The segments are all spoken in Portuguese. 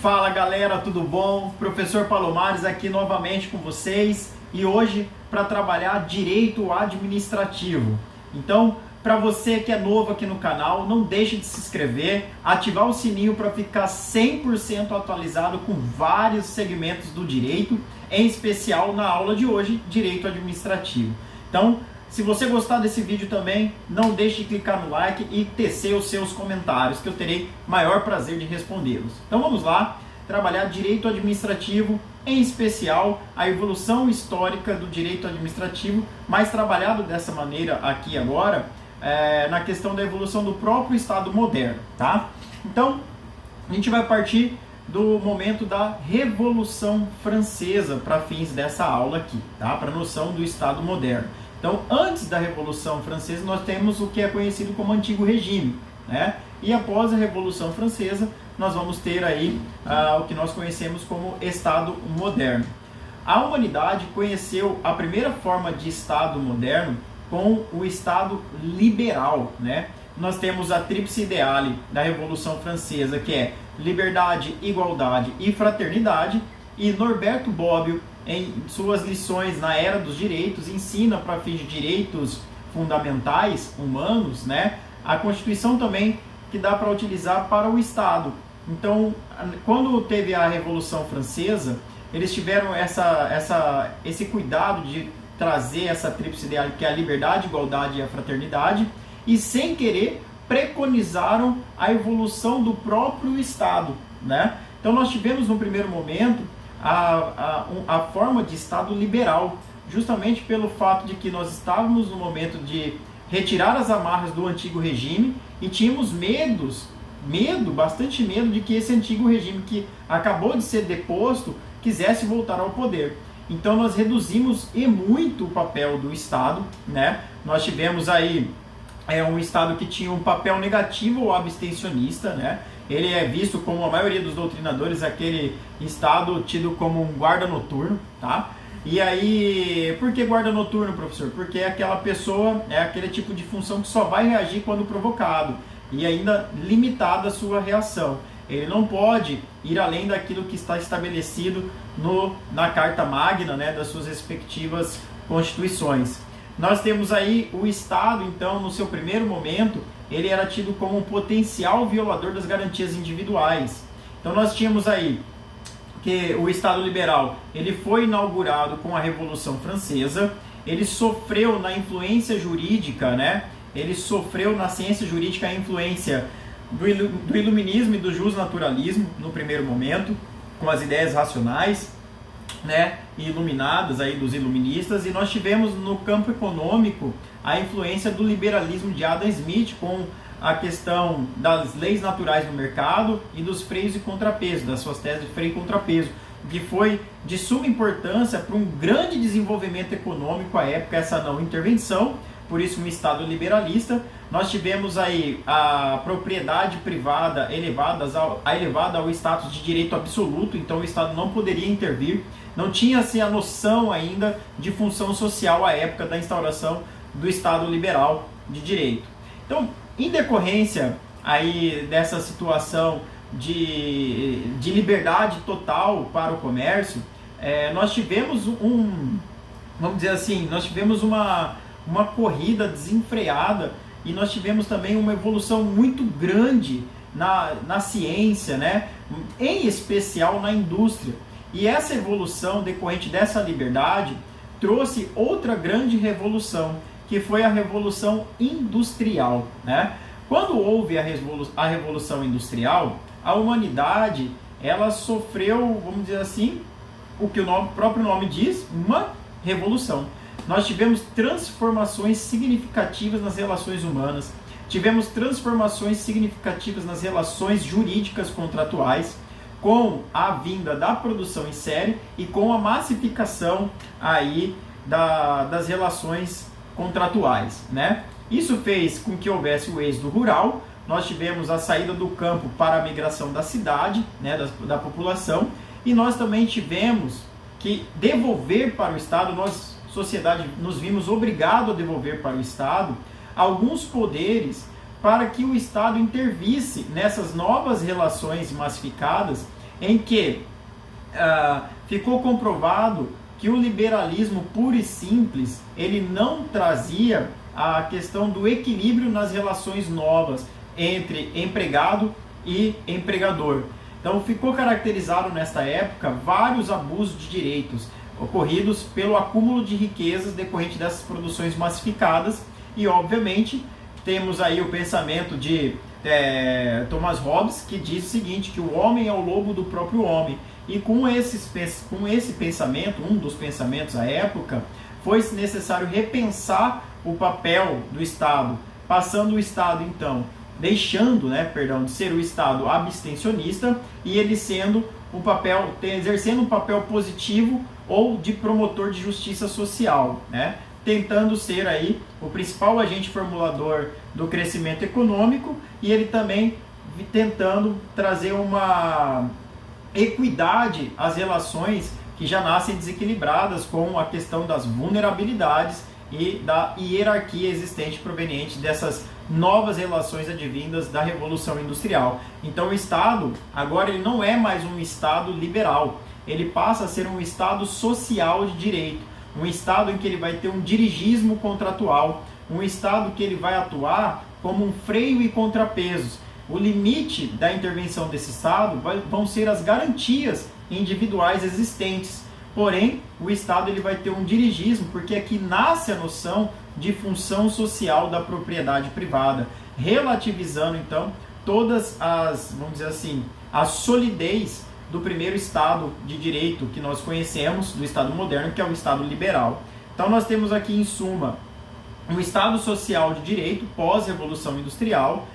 Fala galera, tudo bom? Professor Palomares aqui novamente com vocês e hoje para trabalhar direito administrativo. Então, para você que é novo aqui no canal, não deixe de se inscrever, ativar o sininho para ficar 100% atualizado com vários segmentos do direito, em especial na aula de hoje, direito administrativo. Então, se você gostar desse vídeo também, não deixe de clicar no like e tecer os seus comentários, que eu terei maior prazer de respondê-los. Então vamos lá, trabalhar direito administrativo, em especial a evolução histórica do direito administrativo, mais trabalhado dessa maneira aqui agora, na questão da evolução do próprio Estado moderno, tá? Então, a gente vai partir do momento da Revolução Francesa para fins dessa aula aqui, tá? Para a noção do Estado moderno. Então, antes da Revolução Francesa, nós temos o que é conhecido como Antigo Regime, né? E após a Revolução Francesa, nós vamos ter aí o que nós conhecemos como Estado moderno. A humanidade conheceu a primeira forma de Estado moderno com o Estado liberal, né? Nós temos a tríplice ideale da Revolução Francesa, que é liberdade, igualdade e fraternidade, e Norberto Bobbio, em suas lições na Era dos Direitos, ensina para fins de direitos fundamentais humanos, né, a Constituição também que dá para utilizar para o Estado. Então, quando teve a Revolução Francesa, eles tiveram esse cuidado de trazer essa tríplice ideal, que é a liberdade, a igualdade e a fraternidade, e sem querer preconizaram a evolução do próprio Estado, né? Então nós tivemos no primeiro momento a forma de Estado liberal, justamente pelo fato de que nós estávamos no momento de retirar as amarras do antigo regime e tínhamos bastante medo de que esse antigo regime que acabou de ser deposto quisesse voltar ao poder. Então nós reduzimos e muito o papel do Estado, né? Nós tivemos aí um Estado que tinha um papel negativo ou abstencionista, né? Ele é visto como a maioria dos doutrinadores, aquele Estado tido como um guarda noturno, tá? E aí, por que guarda noturno, professor? Porque aquela pessoa é aquele tipo de função que só vai reagir quando provocado e ainda limitada a sua reação. Ele não pode ir além daquilo que está estabelecido na Carta Magna, né, das suas respectivas constituições. Nós temos aí o Estado, então, no seu primeiro momento, ele era tido como um potencial violador das garantias individuais. Então nós tínhamos aí que o Estado liberal, ele foi inaugurado com a Revolução Francesa, ele sofreu na influência jurídica, né? Ele sofreu na ciência jurídica a influência do iluminismo e do justnaturalismo no primeiro momento, com as ideias racionais, né, iluminadas aí dos iluministas, e nós tivemos no campo econômico a influência do liberalismo de Adam Smith com a questão das leis naturais no mercado e dos freios e contrapeso, das suas teses de freio e contrapeso, que foi de suma importância para um grande desenvolvimento econômico à época, essa não intervenção, por isso um Estado liberalista. Nós tivemos aí a propriedade privada elevada ao status de direito absoluto, então o Estado não poderia intervir, não tinha-se a noção ainda de função social à época da instauração do Estado liberal de direito. Então, em decorrência aí dessa situação de liberdade total para o comércio, nós tivemos vamos dizer assim, nós tivemos uma corrida desenfreada e nós tivemos também uma evolução muito grande na ciência, né? Em especial na indústria. E essa evolução decorrente dessa liberdade trouxe outra grande revolução, que foi a Revolução Industrial, né? Quando houve a Revolução Industrial, a humanidade ela sofreu, vamos dizer assim, o que o próprio nome diz, uma revolução. Nós tivemos transformações significativas nas relações humanas, tivemos transformações significativas nas relações jurídicas contratuais, com a vinda da produção em série e com a massificação aí das relações contratuais, né? Isso fez com que houvesse o êxodo rural, nós tivemos a saída do campo para a migração da cidade, né, da população, e nós também tivemos que devolver para o Estado, nós, sociedade, nos vimos obrigados a devolver para o Estado alguns poderes para que o Estado intervisse nessas novas relações massificadas em que ficou comprovado que o liberalismo puro e simples, ele não trazia a questão do equilíbrio nas relações novas entre empregado e empregador. Então ficou caracterizado nesta época vários abusos de direitos ocorridos pelo acúmulo de riquezas decorrente dessas produções massificadas, e obviamente temos aí o pensamento de Thomas Hobbes, que diz o seguinte, que o homem é o lobo do próprio homem. E com esse pensamento, um dos pensamentos à época, foi necessário repensar o papel do Estado, passando o Estado, então, de ser o Estado abstencionista, e ele sendo exercendo um papel positivo ou de promotor de justiça social, né? Tentando ser aí o principal agente formulador do crescimento econômico, e ele também tentando trazer uma equidade às relações que já nascem desequilibradas com a questão das vulnerabilidades e da hierarquia existente proveniente dessas novas relações advindas da Revolução Industrial. Então o Estado, agora ele não é mais um Estado liberal, ele passa a ser um Estado social de direito, um Estado em que ele vai ter um dirigismo contratual, um Estado que ele vai atuar como um freio e contrapesos. O limite da intervenção desse Estado vão ser as garantias individuais existentes. Porém, o Estado ele vai ter um dirigismo, porque aqui nasce a noção de função social da propriedade privada, relativizando então todas as, vamos dizer assim, a solidez do primeiro Estado de direito que nós conhecemos, do Estado moderno, que é o Estado liberal. Então nós temos aqui, em suma, um Estado social de direito pós-revolução industrial,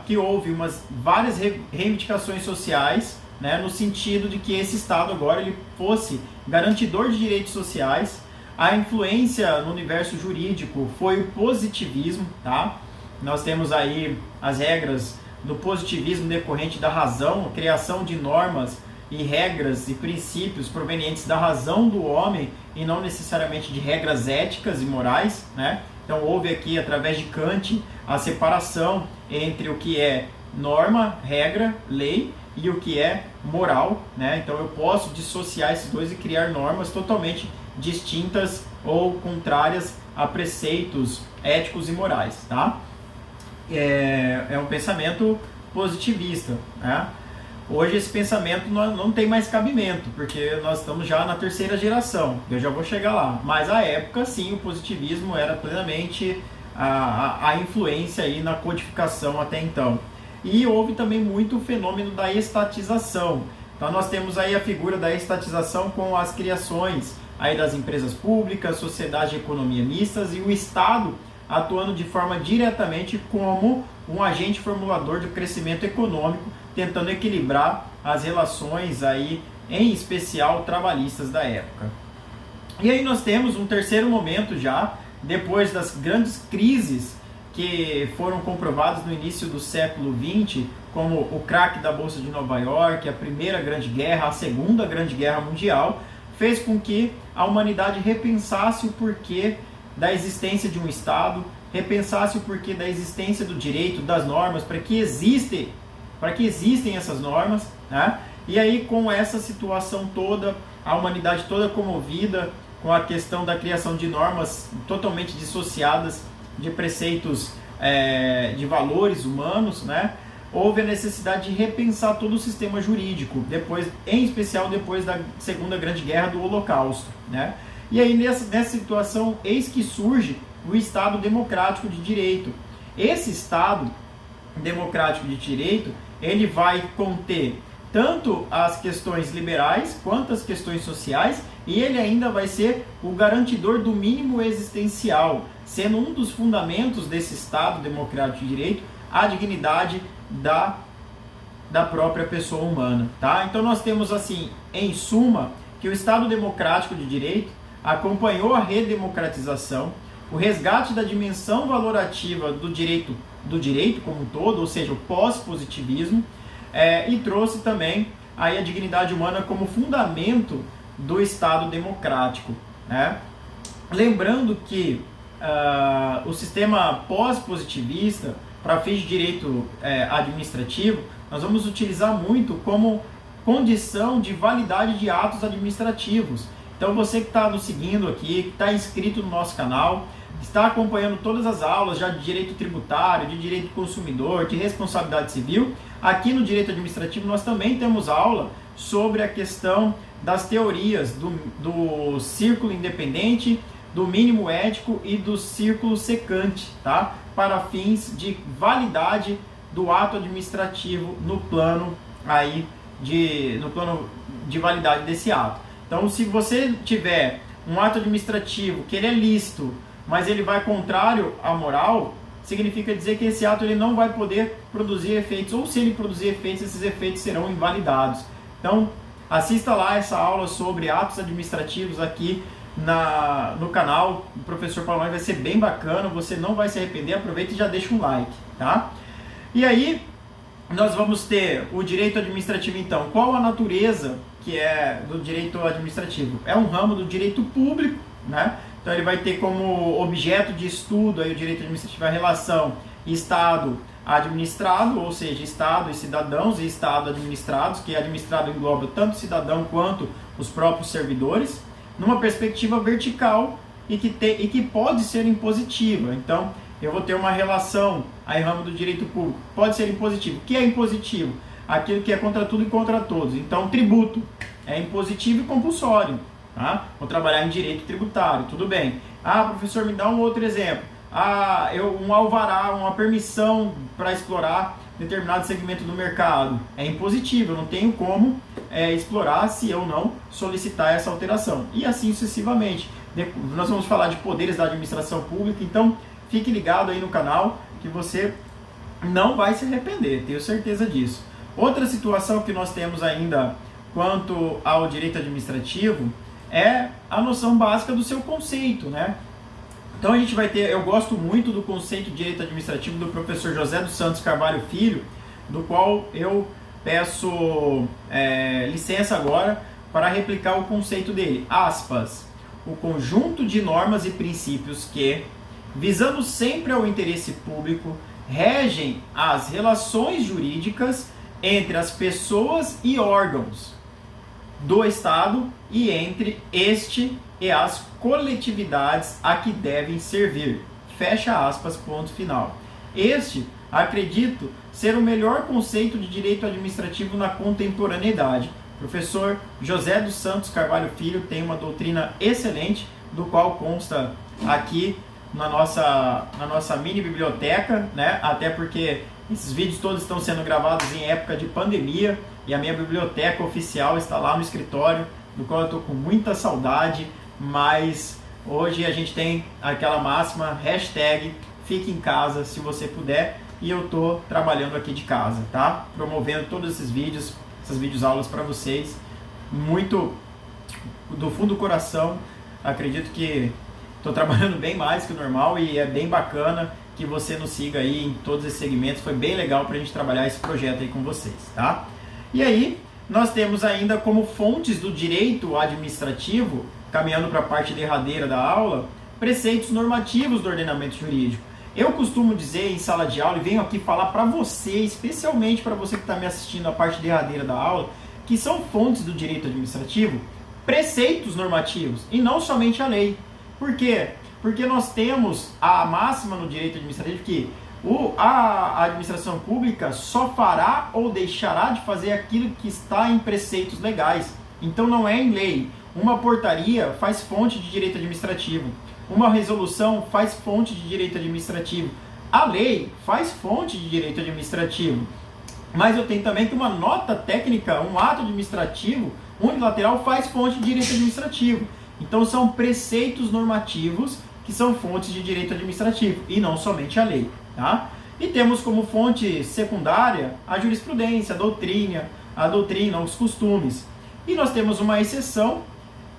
que houve várias reivindicações sociais, né, no sentido de que esse Estado agora ele fosse garantidor de direitos sociais. A influência no universo jurídico foi o positivismo, tá? Nós temos aí as regras do positivismo decorrente da razão, a criação de normas e regras e princípios provenientes da razão do homem e não necessariamente de regras éticas e morais, né? Então houve aqui, através de Kant, a separação entre o que é norma, regra, lei e o que é moral, né? Então eu posso dissociar esses dois e criar normas totalmente distintas ou contrárias a preceitos éticos e morais, tá? É um pensamento positivista, né? Hoje esse pensamento não tem mais cabimento, porque nós estamos já na terceira geração, eu já vou chegar lá. Mas à época, sim, o positivismo era plenamente a influência aí na codificação até então. E houve também muito o fenômeno da estatização. Então nós temos aí a figura da estatização com as criações aí das empresas públicas, sociedade de economia mistas, e o Estado atuando de forma diretamente como um agente formulador de crescimento econômico, tentando equilibrar as relações aí, em especial trabalhistas da época. E aí nós temos um terceiro momento já, depois das grandes crises que foram comprovadas no início do século XX, como o crack da Bolsa de Nova York, a Primeira Grande Guerra, a Segunda Grande Guerra Mundial, fez com que a humanidade repensasse o porquê da existência de um Estado, repensasse o porquê da existência do direito, das normas, para que existem essas normas, né? E aí, com essa situação toda, a humanidade toda comovida com a questão da criação de normas totalmente dissociadas de preceitos de valores humanos, né? Houve a necessidade de repensar todo o sistema jurídico, em especial depois da Segunda Grande Guerra do Holocausto, né? E aí, nessa situação, eis que surge o Estado Democrático de Direito. Esse Estado Democrático de Direito, ele vai conter tanto as questões liberais quanto as questões sociais, e ele ainda vai ser o garantidor do mínimo existencial, sendo um dos fundamentos desse Estado Democrático de Direito a dignidade da própria pessoa humana, tá? Então nós temos, assim, em suma, que o Estado Democrático de Direito acompanhou a redemocratização, o resgate da dimensão valorativa do direito como um todo, ou seja, o pós-positivismo, e trouxe também aí a dignidade humana como fundamento do Estado democrático, né? Lembrando que o sistema pós-positivista, para fins de direito administrativo, nós vamos utilizar muito como condição de validade de atos administrativos. Então você que está nos seguindo aqui, que está inscrito no nosso canal, está acompanhando todas as aulas já de direito tributário, de direito do consumidor, de responsabilidade civil, aqui no direito administrativo nós também temos aula sobre a questão das teorias do círculo independente, do mínimo ético e do círculo secante, tá? Para fins de validade do ato administrativo no plano de validade desse ato. Então, se você tiver um ato administrativo que ele é lícito, mas ele vai contrário à moral, significa dizer que esse ato ele não vai poder produzir efeitos, ou se ele produzir efeitos, esses efeitos serão invalidados. Então, assista lá essa aula sobre atos administrativos aqui no canal do professor Paulo, vai ser bem bacana, você não vai se arrepender, aproveita e já deixa um like, tá? E aí, nós vamos ter o direito administrativo então. Qual a natureza que é do direito administrativo? É um ramo do direito público, né? Então ele vai ter como objeto de estudo aí o direito administrativo a relação Estado administrado, ou seja, Estado e cidadãos, e Estado administrados, que administrado engloba tanto o cidadão quanto os próprios servidores, numa perspectiva vertical e que pode ser impositiva. Então, eu vou ter uma relação aí ramo do direito público, pode ser impositivo. O que é impositivo? Aquilo que é contra tudo e contra todos. Então, tributo é impositivo e compulsório. Tá? Vou trabalhar em direito tributário, tudo bem. Ah, professor, me dá um outro exemplo. Um alvará, uma permissão para explorar determinado segmento do mercado. É impositivo, eu não tenho como explorar se eu não solicitar essa alteração. E assim sucessivamente. Nós vamos falar de poderes da administração pública, então fique ligado aí no canal que você não vai se arrepender, tenho certeza disso. Outra situação que nós temos ainda quanto ao direito administrativo é a noção básica do seu conceito, né? Então a gente vai ter, eu gosto muito do conceito de direito administrativo do professor José dos Santos Carvalho Filho, do qual eu peço licença agora para replicar o conceito dele. Aspas, o conjunto de normas e princípios que, visando sempre ao interesse público, regem as relações jurídicas entre as pessoas e órgãos do Estado e entre este e as coletividades a que devem servir. Fecha aspas, ponto final. Este, acredito, ser o melhor conceito de direito administrativo na contemporaneidade. Professor José dos Santos Carvalho Filho tem uma doutrina excelente, do qual consta aqui na nossa mini biblioteca, né? Até porque esses vídeos todos estão sendo gravados em época de pandemia e a minha biblioteca oficial está lá no escritório, do qual eu estou com muita saudade, mas hoje a gente tem aquela máxima, hashtag fique em casa se você puder, e eu estou trabalhando aqui de casa, tá? Promovendo todos esses vídeos, essas videoaulas para vocês, muito do fundo do coração. Acredito que estou trabalhando bem mais que o normal e é bem bacana que você nos siga aí em todos esses segmentos. Foi bem legal para a gente trabalhar esse projeto aí com vocês, tá? E aí, nós temos ainda como fontes do direito administrativo, caminhando para a parte derradeira da aula, preceitos normativos do ordenamento jurídico. Eu costumo dizer em sala de aula, e venho aqui falar para você, especialmente para você que está me assistindo a parte derradeira da aula, que são fontes do direito administrativo, preceitos normativos, e não somente a lei. Por quê? Porque nós temos a máxima no direito administrativo que a administração pública só fará ou deixará de fazer aquilo que está em preceitos legais. Então não é em lei. Uma portaria faz fonte de direito administrativo. Uma resolução faz fonte de direito administrativo. A lei faz fonte de direito administrativo. Mas eu tenho também que uma nota técnica, um ato administrativo unilateral faz fonte de direito administrativo. Então são preceitos normativos que são fontes de direito administrativo e não somente a lei, tá? E temos como fonte secundária a jurisprudência, a doutrina, os costumes. E nós temos uma exceção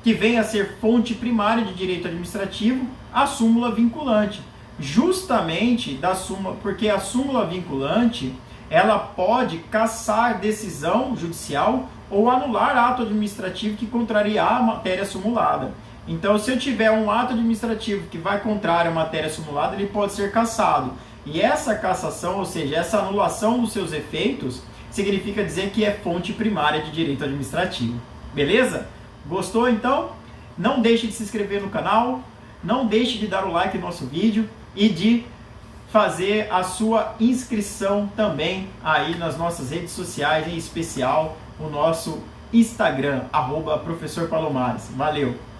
que vem a ser fonte primária de direito administrativo, a súmula vinculante. Justamente da súmula, porque a súmula vinculante, ela pode cassar decisão judicial ou anular ato administrativo que contrariar a matéria simulada. Então, se eu tiver um ato administrativo que vai contrário à matéria simulada, ele pode ser cassado. E essa cassação, ou seja, essa anulação dos seus efeitos, significa dizer que é fonte primária de direito administrativo. Beleza? Gostou então? Não deixe de se inscrever no canal, não deixe de dar o like no nosso vídeo e de fazer a sua inscrição também aí nas nossas redes sociais, em especial o nosso Instagram, @professor Palomares. Valeu!